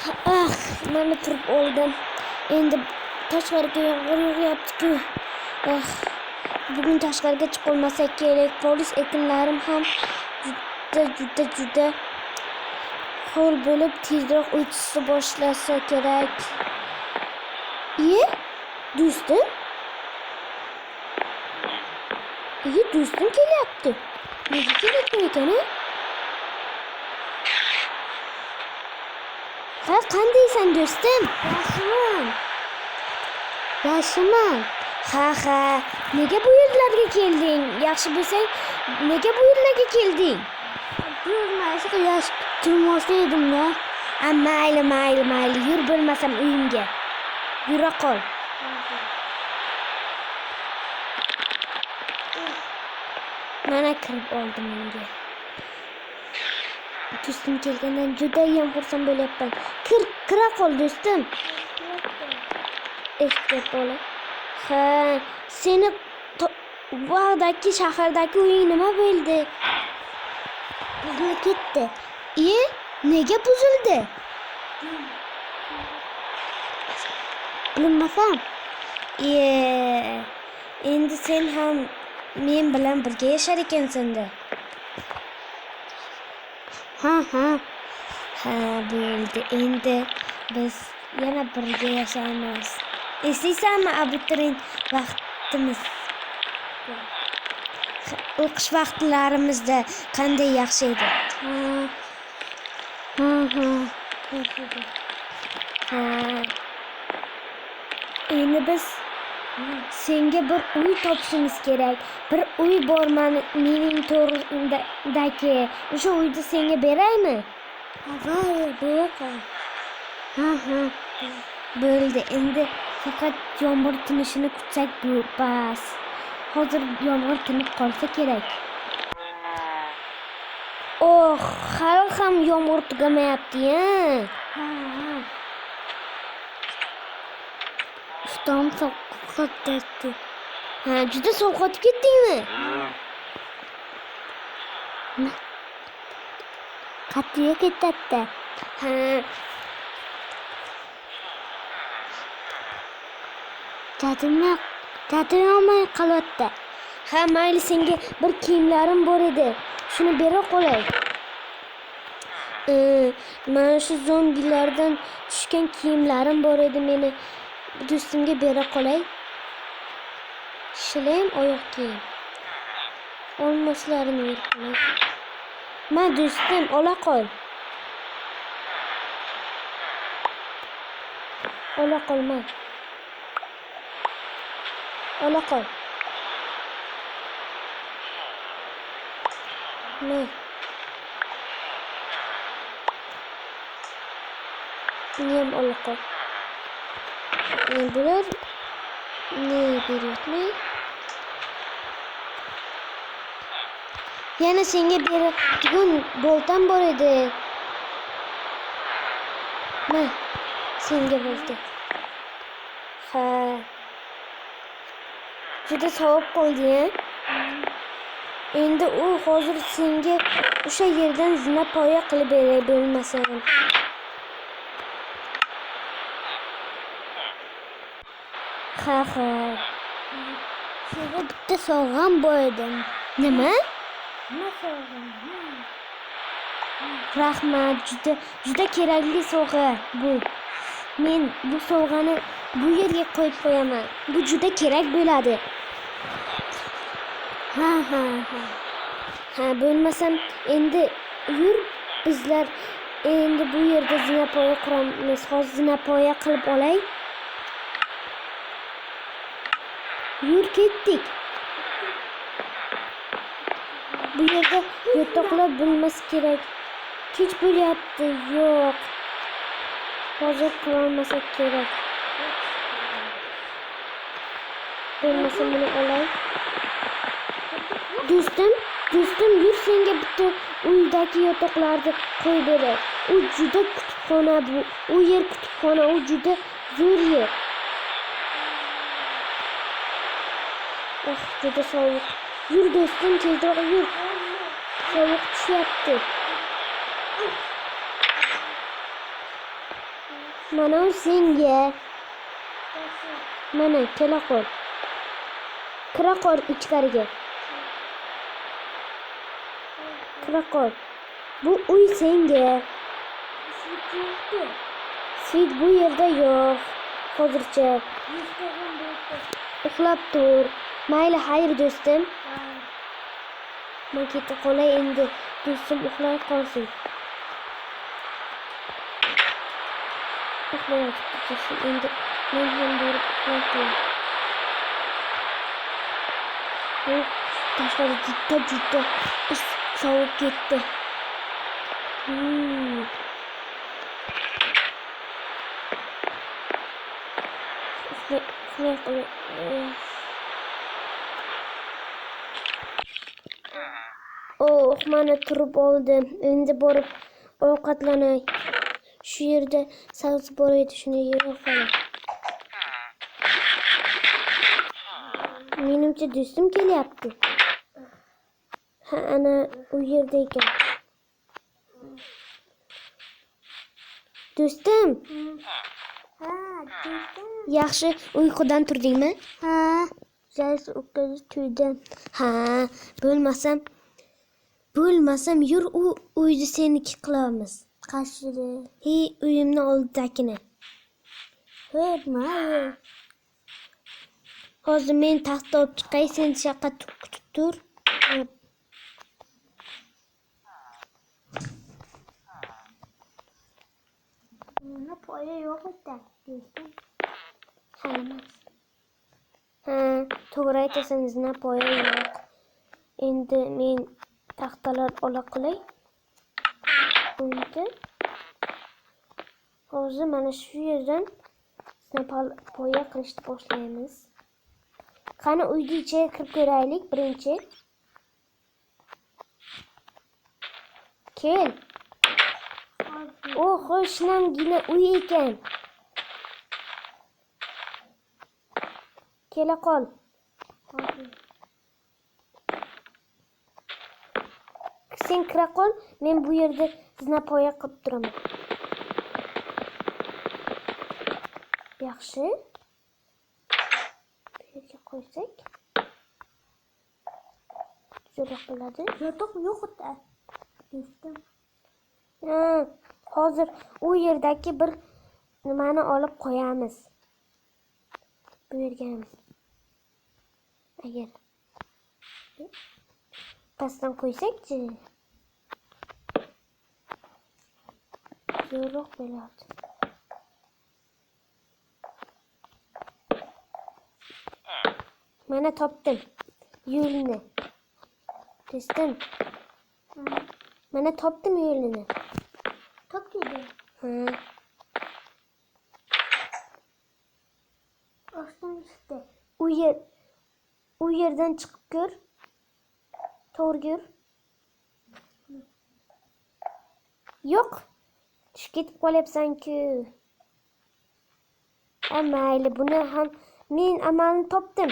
Ah, mana turib oldim. Endi tashqariga yomg'ir yog'yapti-ku. Ah, bugun tashqariga chiqolmasak kerak. Polis ekinlarim ham juda ho'l bo'lib tezroq o'tishni boshlasa kerak. Do'stim? Do'stim kelyapti. Nega kelayotgan ekan? Ha, qandaysan do'stim? Yaxshiman. Ha. Nega bu yerlarga kelding? Yaxshi bo'lsang, nega bu yerlarga kelding? Buyurmasa yaxshi turmoqchi edim-da. Mayli. Yur bo'lmasam uyimga. Yura qol. Mana kirib oldim uyga. Do'stim kelgandan juda ham xursand bo'lyapman. Kira qol do'stim. Eshitib bola. Ha, seni vaqtdagi shahardagi uying nima bo'ldi? Buzilib ketdi. Nega buzildi? Bilmasam. Endi sen ham men bilan birga yashar ekansan-da. Ha. Ha, bo'ldi. Endi biz yana birga yashaymiz. Eslaysanmi abituriyent vaqtimiz? O'qish vaqtlarimizda qanday yaxshi edi? Ha. Endi biz senga bir uy topishimiz kerak. Bir uy bor mening to'g'ridagi. O'sha uyni senga beraymi? Ha. Bo'ldi. Endi faqat yomg'ir tinishini kutsak bas. Hozir yomg'ir tinib qolsa kerak. Hali ham yomg'ir tugamayapti-ya. Ustam sovqotdi. Ha, juda sovqotib ketdingmi? Qatiga ketdi. Ha. Tatilmay qolyapti. Ha, mayli, senga bir kiyimlarim bor edi. Shuni bera qolay. Mana shu zombilardan tushgan kiyimlarim bor edi, meni do'stimga bera qolay. Shilim oyoq kiyim. Olmoslarini ber qolay. Ma do'stim, ola qol. Ola qolma. Ola qol. Ne? Niyam ola qol. Bular ne beryapti? Yana senga beradigan boltam bor edi. Ma, senga bo'ldi. Ha. Juda sovib qoldi-ya. Endi u hozir senga o'sha yerdan zinapoya qilib beray bo'lmasam. Ha. Senga bitta sovg'am bor edi. Nima? Nima sovg'am? Rahmat, juda kerakli sovg'a bu. Men bu sovg'ani bu yerga qo'yib qo'yaman. Bu juda kerak bo'ladi. Ha, bo'lmasam endi yur, bizlar endi bu yerda zinapoya quramiz. Hozir zinapoya qilib olay. Yur, ketdik. Bu yerda yotoqlar bo'lmasa kerak. Kech bo'lyapti. Yo'q. Hozir qilolmasak kerak. Bo'lmasa buni olay. Do'stim, yur, senga bitta uydagi yotoqlarni qo'yib beray. U juda kutubxona bu. U yer kutubxona, u juda zo'r yer. Juda sovuq. Yur do'stim, tezroq yur. Sovuq tushyapti. Mana u senga. Mana kela qol. Kira qol ichkariga. Kira qol. Bu uy senga. Svit bu yerda yo'q. Hozircha. Uxlab tur. Mayli, xayr do'stim. Men ketib qolay endi. Do'stim uxlay qolsin. Uxlayapti endi. Men ham borib uxlay qolay. Tashqari juda sovuq ketdi. Uxlay qolay. Mana turib oldim. Endi borib ovqatlanay. Shu yerda sabzi bor edi, shuni yeb qolay. Menimcha do'stim kelyapti. Ha, ana u yerda ekan. Do'stim. Yaxshi uyqudan turdingmi? Ha, just o'tkazib turdim. Ha, bo'lmasam yur u uyni seniki qilamiz. Qashidi. Uyimni oldidagini. Mayli. Hozir men taxta olib chiqay, sen shaqqa kutib tur. Mana poya yo'q edi. Ha, to'g'ri aytasan, poya yo'q. Endi men taxtalar ola qolay. Endi hozir mana shu yerdan poya qilishni boshlaymiz. Qani uyni ichiga kirib ko'raylik birinchi. Kel. Xushnamgina uy ekan. Kela qol. Sen kira qol, men bu yerda zinapoya qilib turaman. Yaxshi. Bu yerga qo'ysak. Zo'roq bo'ladi. Yotoq yo'q-da. Do'stim. Hozir u yerdagi bir nimani olib qo'yamiz. Bu yerga agar pastdan qo'ysak-chi. Zo'roq bo'ladi. Mana topdim yo'lini. Do'stim. Mana topdim yo'lini. Topdingmi? Ha. Oston chiqdi. U yerdan chiqib ko'r. To'g'ri yur. Yo'q. Tushib ketib qolyapsan-ku. Mayli, buni ham men amalni topdim.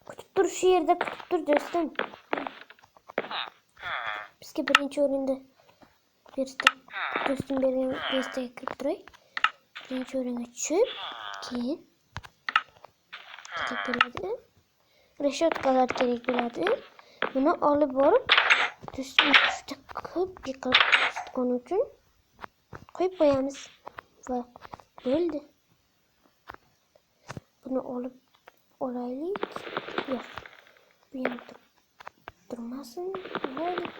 Kutib tur, shu yerda kutib tur do'stim. Bizga birinchi o'rinda berdi. Do'stim bergan pestaga kirib turay. Birinchi o'ringa tushib, keyin kerak bo'ladi. Reshotkalar kerak bo'ladi. Buni olib borib, do'stim juda ko'p yiqilib tutgani uchun qo'yib qo'yamiz va bo'ldi. Buni olib olaylik. Yo'q. Bu ham turmasin. Olaylik.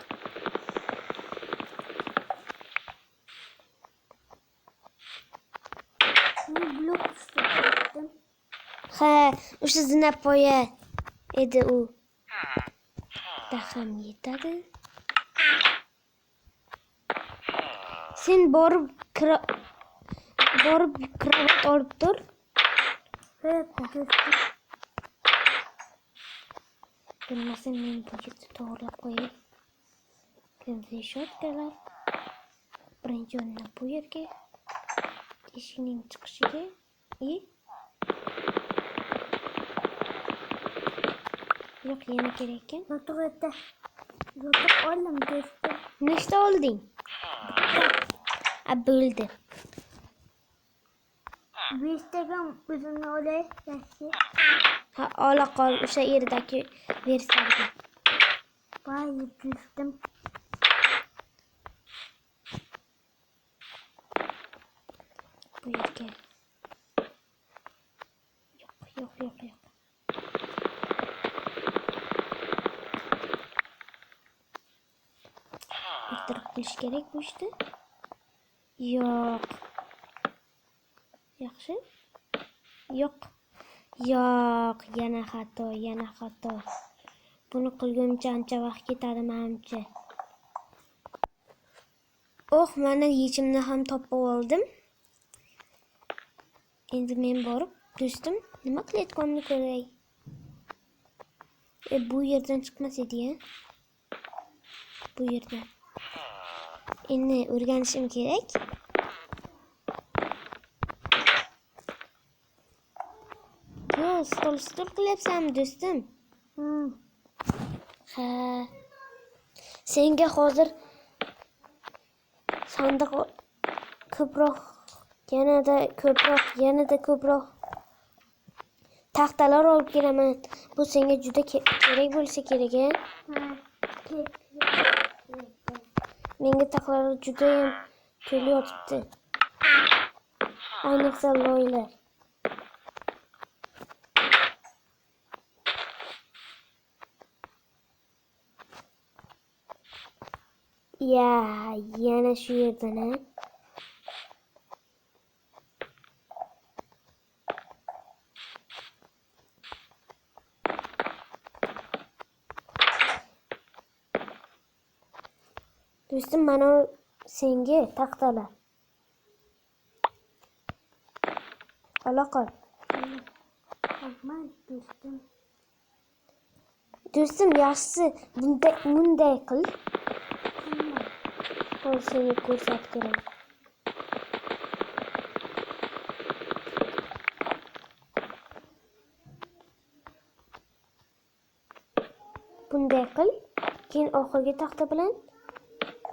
Blok tutdim. Ha, o'sha zinapoya edi u. Ham yetadi. Sen borib kravat olib tur. Bilmasam men bu yerda to'g'rilab qo'yay. Reshotkalar birinchi o'rinda bu yerga, eshikning chiqishiga yo'q, yana kerak ekan. Yotoq oldim do'stim. Nechta olding? Bo'ldi. beshtaga o'zini olay yaxshi. Ha, ola qol o'sha yerdagi versiyaga. Voy, do'stim. Bu yerga. Yo'q. Bitirib qilish kerak bu ishni. Yo'q. Yaxshi. Yo'q, yana xato. Buni qilguncha ancha vaqt ketadi menimcha. Mana yechimni ham topib oldim. Endi men borib, do'stim, nima qilayotganini ko'ray. Bu yerdan chiqmas edi-ya. Bu yerdan. Endi o'rganishim kerak. Yo, stol qilyapsanmi, do'stim? Ha. Senga hozir sandiq ko'proq, yanada ko'proq taxtalar olib kelaman. Bu senga juda kerak bo'lsa kerak-a? Menga taxtalar juda ham kelyapti. Ayniqsa loylar. Yana shu yerdan. Do'stim, mana senga taxtalar. Ola qol. Rahmat, do'stim. Do'stim, yaxshisi bunday qil. Hozir seni ko'rsatib beraman. Bunday qil. Keyin oxirgi taxta bilan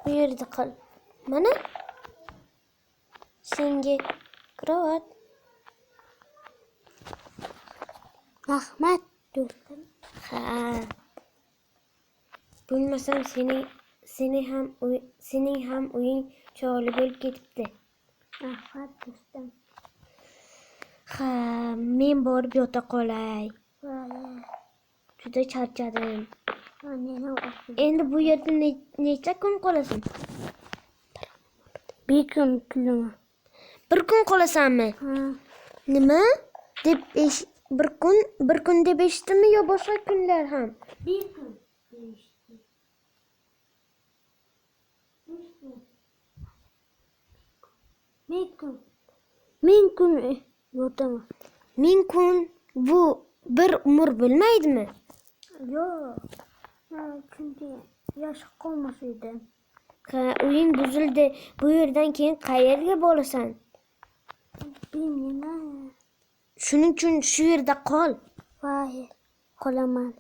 bu yerda qil. Mana senga krovat. Rahmat, do'stim. Ha. Bilmasam sening ham o'ying chiroyli bo'lib ketibdi. Rahmat, do'stim. Ha, men borib yota qolay. Voy. Juda charchadim. Endi bu yerda necha kun qolasan? bir kun kunimi. Bir kun qolasanmi? Nima? Bir kun deb eshitdimmi yo boshqa kunlar ham? Bir kun. Ming kun yotaman. 1000 kun bu bir umr bo'lmaydimi? Yo'q. Chunki yosh qolmas edi. O'yin buzildi. Bu yerdan keyin qayerga borasan? Bilmayman. Shuning uchun shu yerda qol. Voy, qolaman.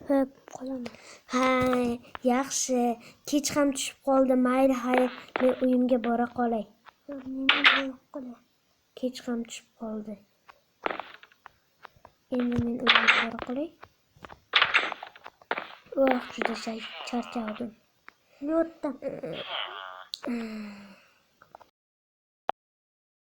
Hop, qolaman. Ha, yaxshi. Kech ham tushib qoldi. Mayli, men uyimga bora qolay. Kech ham tushib qoldi. Endi men uyimga bora qolay. Juda charchadim. Yotdim.